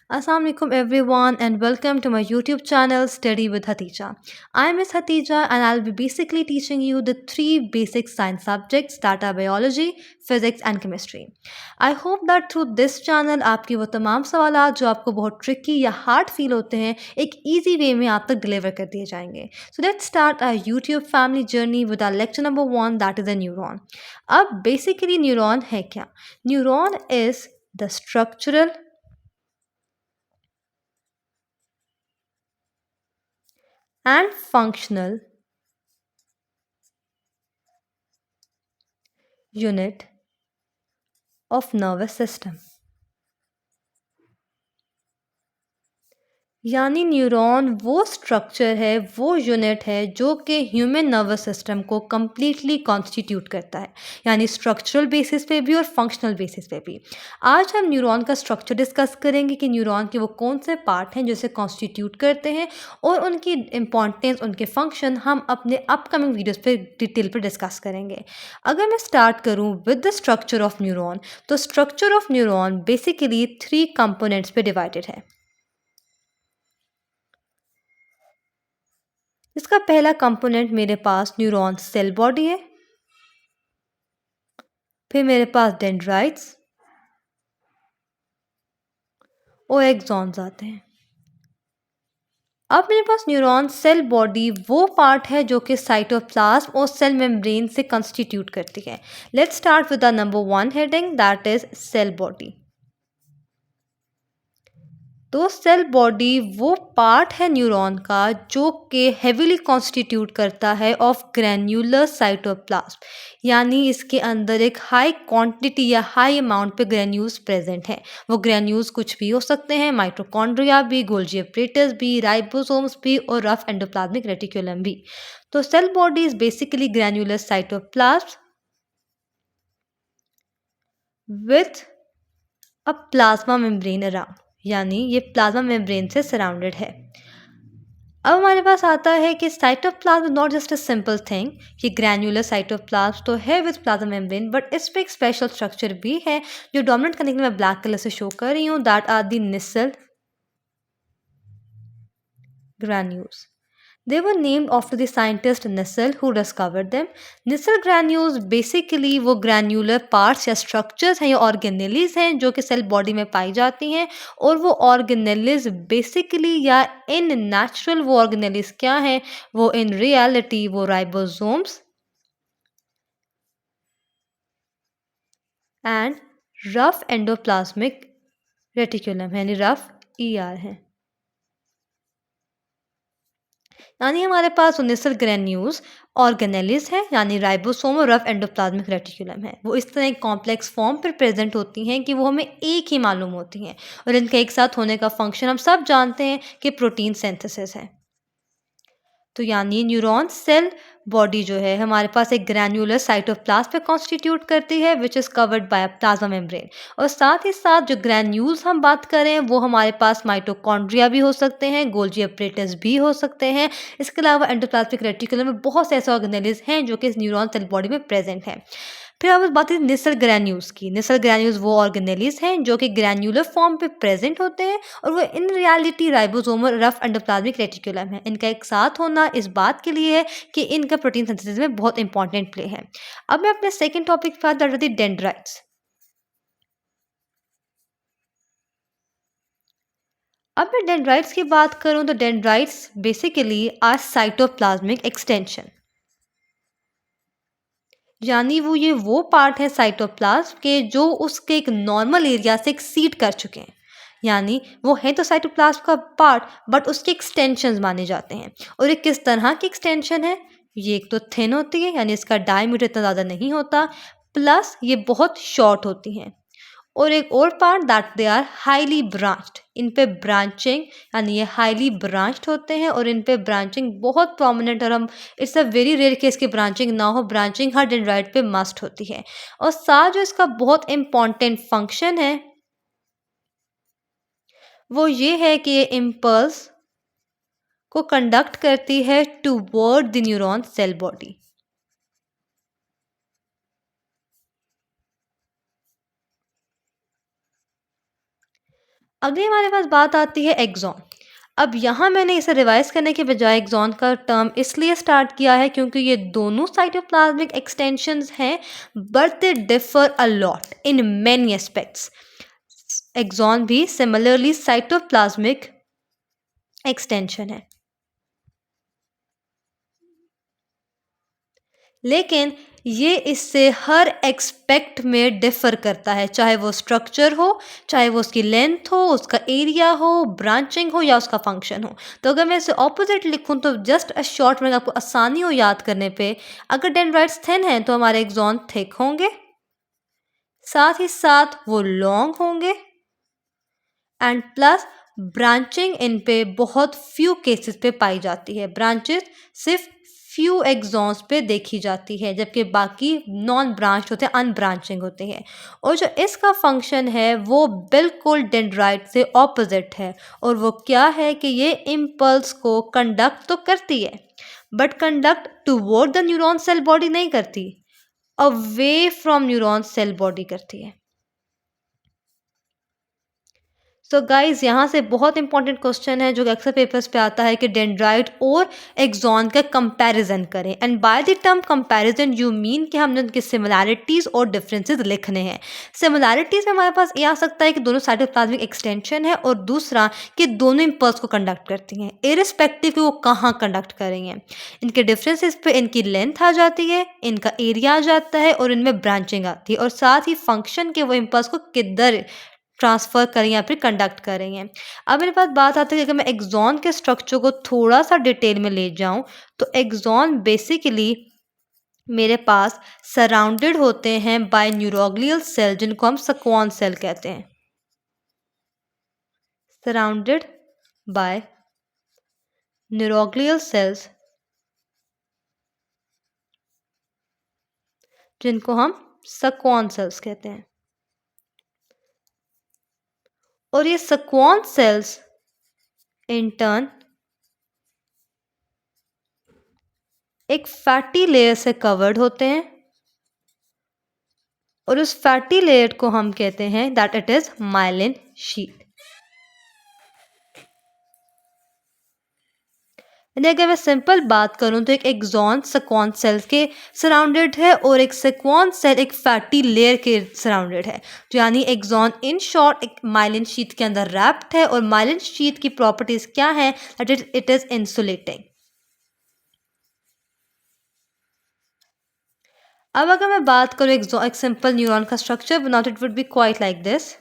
Assalamu alaikum everyone and welcome to my YouTube channel Study with Hatija. I'm Miss Hatija and I'll be basically teaching you the three basic science subjects that are biology, physics and chemistry. I hope that through this channel आपके वो तमाम सवालात जो आपको बहुत tricky या hard feel होते हैं एक easy way में आप तक deliver कर दिए जाएंगे. So let's start our YouTube family journey with our lecture number 1 that is a neuron. अब basically neuron है क्या? Neuron is the structural and functional unit of nervous system. यानी न्यूरॉन वो स्ट्रक्चर है, वो यूनिट है जो कि ह्यूमन नर्वस सिस्टम को कम्प्लीटली कॉन्स्टिट्यूट करता है, यानी स्ट्रक्चरल बेसिस पे भी और फंक्शनल बेसिस पे भी। आज हम न्यूरॉन का स्ट्रक्चर डिस्कस करेंगे कि न्यूरॉन के वो कौन से पार्ट हैं जो इसे कॉन्स्टिट्यूट करते हैं और उनकी इम्पॉर्टेंस, उनके फंक्शन हम अपने अपकमिंग वीडियोस पे डिटेल पे डिस्कस करेंगे। अगर मैं स्टार्ट करूँ with the structure of neuron, तो structure of neuron basically 3 components पे डिवाइडेड है। इसका पहला कंपोनेंट मेरे पास न्यूरॉन सेल बॉडी है, फिर मेरे पास डेंड्राइट्स और एक्सॉन्स आते हैं। अब मेरे पास न्यूरॉन सेल बॉडी वो पार्ट है जो कि साइटोप्लाज्म और सेल मेम्ब्रेन से कंस्टिट्यूट करती है। Let's start with the number 1 heading that is cell body. तो सेल बॉडी वो पार्ट है न्यूरॉन का जो कि हेविली कॉन्स्टिट्यूट करता है ऑफ ग्रैन्युलर साइटोप्लाज्म, यानी इसके अंदर एक हाई क्वांटिटी या हाई अमाउंट पे ग्रैन्यूल्स प्रेजेंट हैं। वो ग्रैन्यूल्स कुछ भी हो सकते हैं, माइटोकॉन्ड्रिया भी, गोल्जी एपरेटस भी, राइबोसोम्स भी और रफ एंडोप्लाज्मिक रेटिकुलम भी। तो cell body is basically granular cytoplasm with a plasma membrane around, यानी ये प्लाज्मा मेम्ब्रेन से सराउंडेड है। अब हमारे पास आता है कि cytoplasm not just a simple thing, ये ग्रैन्युलर साइटोप्लाज्म तो है विद प्लाज्मा मेम्ब्रेन, बट इस पे एक स्पेशल स्ट्रक्चर भी है जो डोमिनेंट करने के लिए मैं ब्लैक कलर से शो कर रही हूँ, that are the Nissl granules. They were named after the scientist Nissel who discovered them. Nissel granules basically वो granular parts या structures हैं या organelles हैं जो कि cell body में पाई जाती हैं, और वो organelles basically या in natural वो organelles क्या हैं, वो in reality वो ribosomes and rough endoplasmic reticulum है, यानी rough ER हैं। यानी हमारे पास उनिसल ग्रेन्यूल्स ऑर्गेनेलिस है, यानी राइबोसोम और रफ एंडोप्लाज्मिक रेटिकुलम है। वो इस तरह एक कॉम्प्लेक्स फॉर्म पर प्रेजेंट होती हैं कि वो हमें एक ही मालूम होती हैं, और इनके एक साथ होने का फंक्शन हम सब जानते हैं कि प्रोटीन सिंथेसिस है। तो यानी न्यूरॉन सेल बॉडी जो है हमारे पास एक ग्रैन्युलर साइटोप्लाज्म पे कॉन्स्टिट्यूट करती है which is covered by plasma membrane, और साथ ही साथ जो ग्रैन्यूल्स हम बात करें वो हमारे पास माइटोकॉन्ड्रिया भी हो सकते हैं, गोल्जी एपरेटस भी हो सकते हैं। इसके अलावा एंडोप्लाज्मिक रेटिकुलम में बहुत से ऐसे ऑर्गेनेल्स हैं जो कि इस न्यूरॉन सेल बॉडी में प्रेजेंट हैं। फिर अब बात करें निसल ग्रैन्यूल्स की। निसल ग्रैन्यूल्स वो ऑर्गेनेल्स हैं जो कि ग्रैन्युलर फॉर्म पे प्रेजेंट होते हैं, और वो in reality ribosomal rough endoplasmic reticulum है। इनका एक साथ होना इस बात के लिए है कि इनका प्रोटीन सिंथेसिस में बहुत इंपॉर्टेंट प्ले है। अब मैं अपने सेकंड टॉपिक पे बात करती हूँ, डेंड्राइट्स। अब मैं डेंड्राइट्स की बात करूं तो dendrites basically are cytoplasmic extension, यानी वो पार्ट है साइटोप्लाज्म के जो उसके एक नॉर्मल एरिया से एक्सीड कर चुके हैं। यानी वो है तो साइटोप्लाज्म का पार्ट, बट उसके एक्सटेंशंस माने जाते हैं। और ये किस तरह की एक्सटेंशन है? ये एक तो थिन होती है, यानी इसका डायमीटर इतना ज़्यादा नहीं होता, प्लस ये बहुत शॉर्ट होती हैं। और एक और part that they are highly branched, इन पे ब्रांचिंग, यानी ये हाईली ब्रांच्ड होते हैं और इन पे ब्रांचिंग बहुत प्रोमिनेंट, और हम it's a very rare case की ब्रांचिंग ना हो, ब्रांचिंग हर डेंड्राइट पे मस्ट होती है। और साथ जो इसका बहुत इंपॉर्टेंट फंक्शन है वो ये है कि ये इम्पल्स को कंडक्ट करती है toward the neuron cell body. अगली हमारे पास बात आती है एक्सॉन। अब यहाँ मैंने इसे रिवाइज करने के बजाय एक्सॉन का टर्म इसलिए स्टार्ट किया है क्योंकि ये दोनों साइटोप्लाज्मिक एक्सटेंशंस हैं, but they differ a lot in many aspects. Axon भी सिमिलरली साइटोप्लाज्मिक एक्सटेंशन है, लेकिन ये इससे हर एक्सपेक्ट में डिफर करता है, चाहे वो स्ट्रक्चर हो, चाहे वो उसकी लेंथ हो, उसका एरिया हो, ब्रांचिंग हो या उसका फंक्शन हो। तो अगर मैं इसे ऑपोजिट लिखूं तो जस्ट अ शॉर्ट में आपको आसानी हो याद करने पे, अगर डेंड्राइट्स थिन हैं तो हमारे एक्सॉन थिक होंगे, साथ ही साथ वो लॉन्ग होंगे, एंड प्लस ब्रांचिंग इन पे बहुत फ्यू केसेस पे पाई जाती है। ब्रांचेस सिर्फ फ्यू एक्सॉन्स पे देखी जाती है, जबकि बाकी नॉन ब्रांच होते हैं, अनब्रांचिंग होते हैं। और जो इसका फंक्शन है वो बिल्कुल डेंड्राइट से ऑपोजिट है, और वो क्या है कि ये इम्पल्स को कंडक्ट तो करती है, but conduct toward the neuron cell body नहीं करती, away from neuron cell body करती है। सो गाइज यहाँ से बहुत इंपॉर्टेंट क्वेश्चन है जो कि अक्सर पेपर्स पे आता है कि डेंड्राइट और एक्सॉन का कंपैरिजन करें, and by the term comparison you mean कि हमने उनकी सिमिलैरिटीज और डिफरेंसेस लिखने हैं। सिमिलैरिटीज में हमारे पास ये आ सकता है कि दोनों साइटोप्लाज्मिक एक्सटेंशन है, और दूसरा कि दोनों इम्पल्स को कंडक्ट करती हैं, इरिस्पेक्टिव कि वो कहाँ कंडक्ट करेंगे। इनके डिफरेंसेस पे इनकी लेंथ आ जाती है, इनका एरिया आ जाता है, और इनमें ब्रांचिंग आती है, और साथ ही फंक्शन के वो इम्पल्स को किधर ट्रांसफ़र करें या फिर कंडक्ट करेंगे। अब मेरे पास बात आती है कि अगर मैं एक्सॉन के स्ट्रक्चर को थोड़ा सा डिटेल में ले जाऊं, तो एक्सॉन बेसिकली मेरे पास सराउंडेड होते हैं बाय न्यूरोग्लियल सेल, जिनको हम स्क्वान सेल कहते हैं। सराउंडेड बाय न्यूरोग्लियल सेल्स, जिनको हम स्क्वान सेल्स कहते हैं। और ये स्क्वान सेल्स इन टर्न एक फैटी लेयर से कवर्ड होते हैं, और उस फैटी लेयर को हम कहते हैं that it is myelin sheath. यानी अगर मैं सिंपल बात करूं तो एक एक्सॉन स्क्वान सेल के सराउंडेड है, और एक स्क्वान सेल एक फैटी लेयर के सराउंडेड है। तो यानी एक्सॉन इन शॉर्ट एक माइलिन शीट के अंदर रैप्ड है, और माइलिन शीट की प्रॉपर्टीज क्या है, दैट इट इज इंसुलेटिंग। अब अगर मैं बात करूं एक सिंपल न्यूरॉन का स्ट्रक्चर बनाओ, it would be quite like this.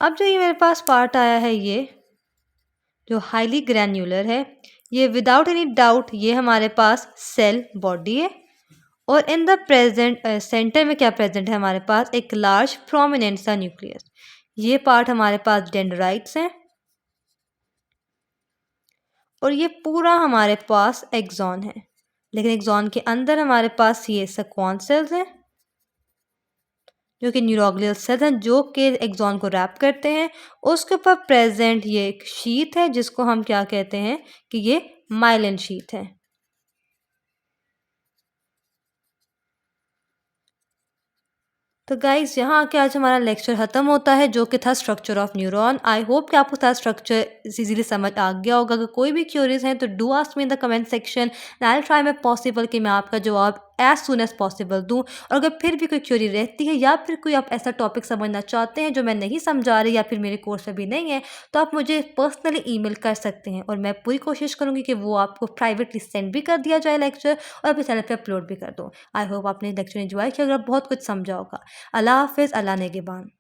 अब जो ये मेरे पास पार्ट आया है, ये जो हाईली ग्रैन्युलर है, ये विदाउट एनी डाउट ये हमारे पास सेल बॉडी है, और इन द प्रेजेंट सेंटर में क्या प्रेजेंट है, हमारे पास एक लार्ज प्रोमिनेंट सा न्यूक्लियस। ये पार्ट हमारे पास डेंड्राइट्स हैं, और ये पूरा हमारे पास एक्सॉन है, लेकिन एक्सॉन के अंदर हमारे पास ये स्क्वान सेल्स हैं, जो कि न्यूरोग्लियल सेल्स हैं, जो कि एक्सॉन को रैप करते हैं। उसके ऊपर प्रेजेंट ये एक शीट है, जिसको हम क्या कहते हैं कि ये माइलिन शीट है। तो गाइस यहाँ आके आज हमारा लेक्चर ख़त्म होता है, जो कि था structure of neuron. I hope कि आपको सारा स्ट्रक्चर इजीली समझ आ गया होगा। अगर कोई भी क्यूरीज हैं तो do ask me in the comment section, and I will try my possible कि मैं आपका जवाब एज सुन एज पॉसिबल दूँ। और अगर फिर भी कोई क्यूरी रहती है, या फिर कोई आप ऐसा टॉपिक समझना चाहते हैं जो मैं नहीं समझा रही, या फिर मेरे कोर्स में भी नहीं है, तो आप मुझे पर्सनली ईमेल कर सकते हैं, और मैं पूरी कोशिश करूँगी कि वो आपको प्राइवेटली सेंड भी कर दिया जाए लेक्चर, और अपने चैनल पर अपलोड भी कर दूँ। आई होप आपने लेक्चर एंजॉय किया, अगर बहुत कुछ समझा होगा। अल्लाह हाफ़िज़, अल्लाह नेगेबान।